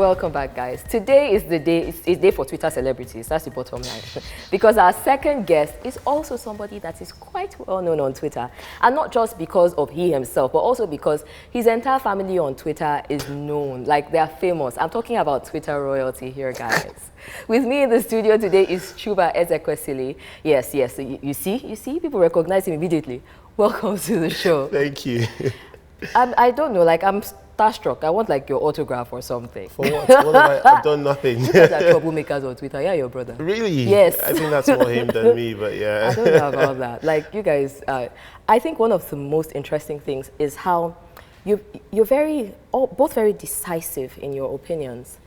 Welcome back, guys. Today is the day, it's a day for Twitter celebrities. That's the bottom line. Because our second guest is also somebody that is quite well known on Twitter. And not just because of he himself, but also because his entire family on Twitter is known. Like, they are famous. I'm talking about Twitter royalty here, guys. With me in the studio today is Chuba Ezekwesili. Yes, you see, people recognize him immediately. Welcome to the show. Thank you. I don't know, like, I'm starstruck. I want like your autograph or something. For what? What have I've done nothing. You guys are troublemakers on Twitter. Yeah, your brother. Really? Yes. I think that's more him than me, but yeah. I don't know about that. Like, you guys, I think one of the most interesting things is how you're both very decisive in your opinions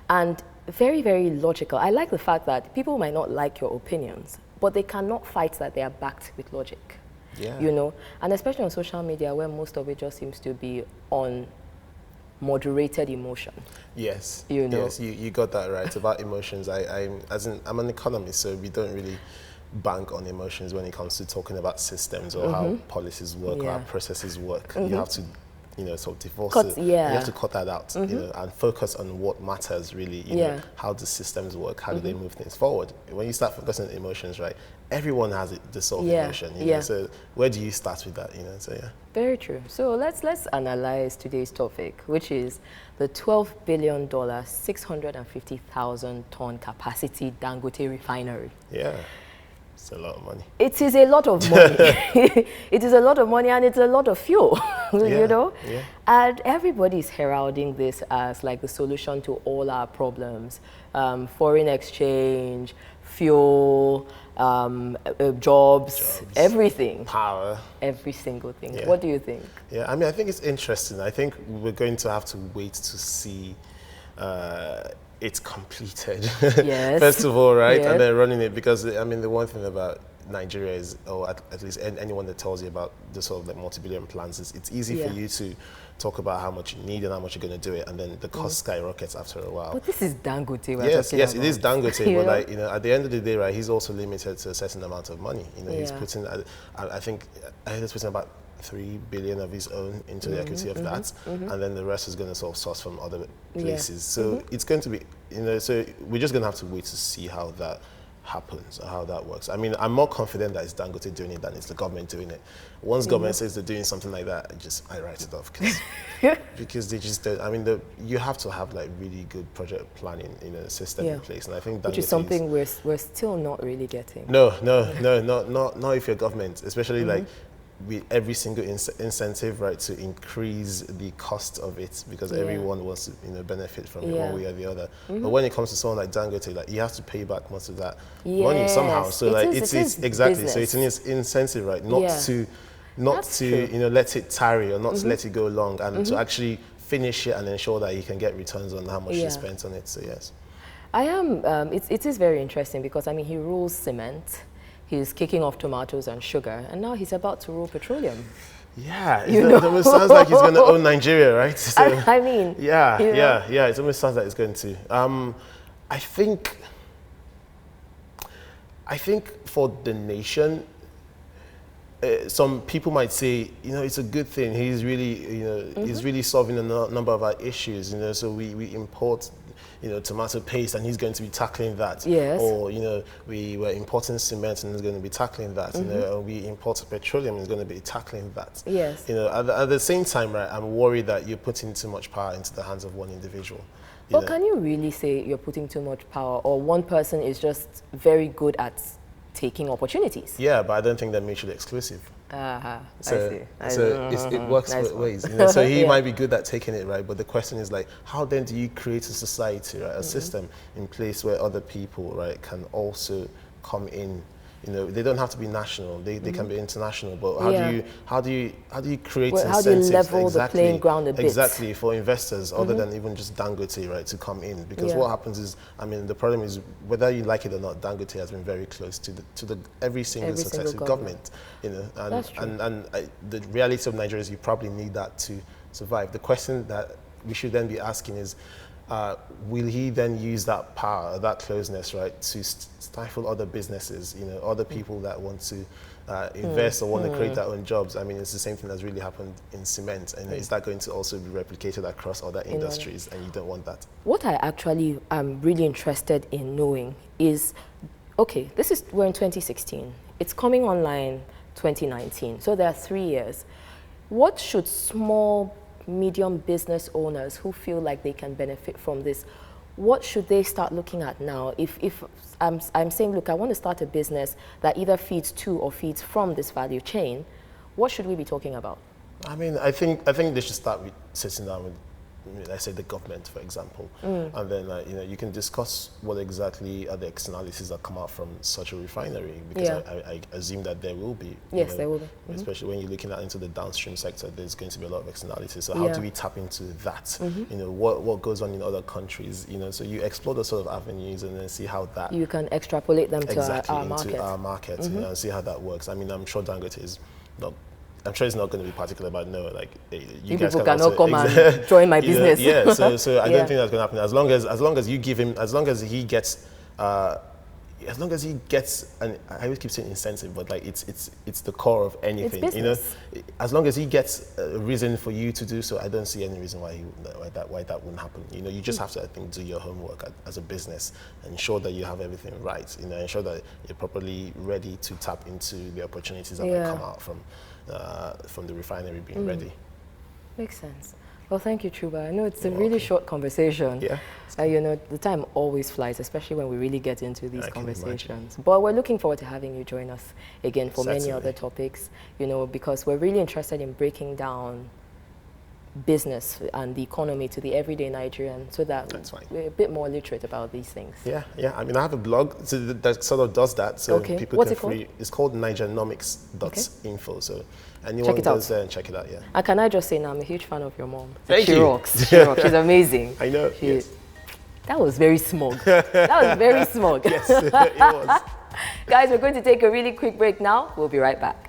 and very, very logical. I like the fact that people might not like your opinions, but they cannot fight that they are backed with logic. Yeah. You know, and especially on social media where most of it just seems to be on moderated emotion. Yes. You know. Yes, you got that right. About emotions, I'm an economist, so we don't really bank on emotions when it comes to talking about systems or how policies work or how processes work. You have to, sort of divorce it. You have to cut that out, and focus on what matters really. You know, how the systems work, how do they move things forward. When you start focusing on emotions, right, everyone has this sort of emotion. You know, so where do you start with that? You know, so yeah. Very true. So let's analyze today's topic, which is the $12 billion, 650,000 ton capacity Dangote refinery. Yeah. It's a lot of money. It is a lot of money. It is a lot of money and it's a lot of fuel, you know? Yeah. And everybody's heralding this as like the solution to all our problems. Foreign exchange, fuel, jobs, everything. Power. Every single thing. Yeah. What do you think? Yeah, I mean, I think it's interesting. I think we're going to have to wait to see it's completed. Yes. First of all, right? Yeah. And then running it, because I mean, the one thing about Nigeria is, or at least anyone that tells you about the sort of like multi-billion plans, is it's easy for you to talk about how much you need and how much you're going to do it, and then the cost skyrockets after a while. But this is Dangote we're yes, talking yes, about. it is Dangote, You but know? like, at the end of the day, right, he's also limited to a certain amount of money. You know, he's Yeah. putting, I think he's putting about 3 billion of his own into the equity of that, and then the rest is going to sort of source from other places. So it's going to be, so we're just going to have to wait to see how that happens, or how that works. I mean, I'm more confident that it's Dangote doing it than it's the government doing it. Once government says they're doing something like that, I write it off, because they just don't. I mean, you have to have like really good project planning, system in place, and I think Dangote which is something we're still not really getting. No, not if you're government, especially like with every single incentive, right, to increase the cost of it, because everyone wants to benefit from it one way or the other. But when it comes to someone like Dangote, like, you have to pay back most of that money somehow. So it's exactly business. So it's an incentive, right, not to let it tarry, or not to let it go long, and to actually finish it and ensure that you can get returns on how much you spent on it. So yes, I am. It is very interesting, because I mean, he rules cement. He's kicking off tomatoes and sugar, and now he's about to rule petroleum. Yeah, it almost sounds like he's going to own Nigeria, right? So, I mean, yeah. It almost sounds like he's going to. I think for the nation, some people might say, it's a good thing. He's really, he's really solving a number of our issues. So we import, tomato paste, and he's going to be tackling that. Yes. Or, we were importing cement, and he's going to be tackling that. We import petroleum, and he's going to be tackling that. Yes. At the same time, right, I'm worried that you're putting too much power into the hands of one individual. But can you really say you're putting too much power, or one person is just very good at taking opportunities? Yeah, but I don't think they're mutually exclusive. I So see. it works both ways. So he might be good at taking it, right? But the question is, like, how then do you create a society, right, a system in place where other people, right, can also come in? They don't have to be national; they can be international. But how do you create incentives? How do you level the playing ground a bit? Exactly, for investors other than even just Dangote, right, to come in? Because what happens is, I mean, the problem is, whether you like it or not, Dangote has been very close to every single successive government. And the reality of Nigeria is you probably need that to survive. The question that we should then be asking is, will he then use that power, that closeness, right, to stifle other businesses, other people that want to invest or want to create their own jobs. I mean, it's the same thing that's really happened in cement. And is that going to also be replicated across other industries? And you don't want that. What I actually am really interested in knowing is, okay, we're in 2016. It's coming online 2019. So there are 3 years. What should small, medium business owners who feel like they can benefit from this, what should they start looking at now? If I'm saying, look, I want to start a business that either feeds to or feeds from this value chain, what should we be talking about? I mean, I think they should start with sitting down with, let's say, the government, for example, and then you can discuss what exactly are the externalities that come out from such a refinery, because I assume that there will be. Yes, there will be. Especially when you're looking at into the downstream sector, there's going to be a lot of externalities. So how do we tap into that? What goes on in other countries? So you explore those sort of avenues and then see how that you can extrapolate them to our into market. our market, and see how that works. I mean, I'm sure Dangote is not. I'm sure it's not going to be particular about you guys people cannot come and join my business. So I don't think that's going to happen. As long as you give him, as long as he gets, and I always keep saying incentive, but like it's the core of anything. As long as he gets a reason for you to do so, I don't see any reason why that wouldn't happen. You just have to, I think, do your homework as a business and ensure that you have everything right. Ensure that you're properly ready to tap into the opportunities that might come out from the refinery being ready. Makes sense. Well, thank you, Chuba. I know it's a really short conversation. Yeah. The time always flies, especially when we really get into these conversations. But we're looking forward to having you join us again for many other topics, because we're really interested in breaking down business and the economy to the everyday Nigerian, so that we're a bit more literate about these things. Yeah. I mean, I have a blog that sort of does that, so people What's can it called? It's called Nigernomics.info. So anyone goes there and check it out. Yeah. And can I just say now, I'm a huge fan of your mom. Thank you. She rocks. She's amazing. I know. That was very smug. That was very smug. Yes, it was. Guys, we're going to take a really quick break now. We'll be right back.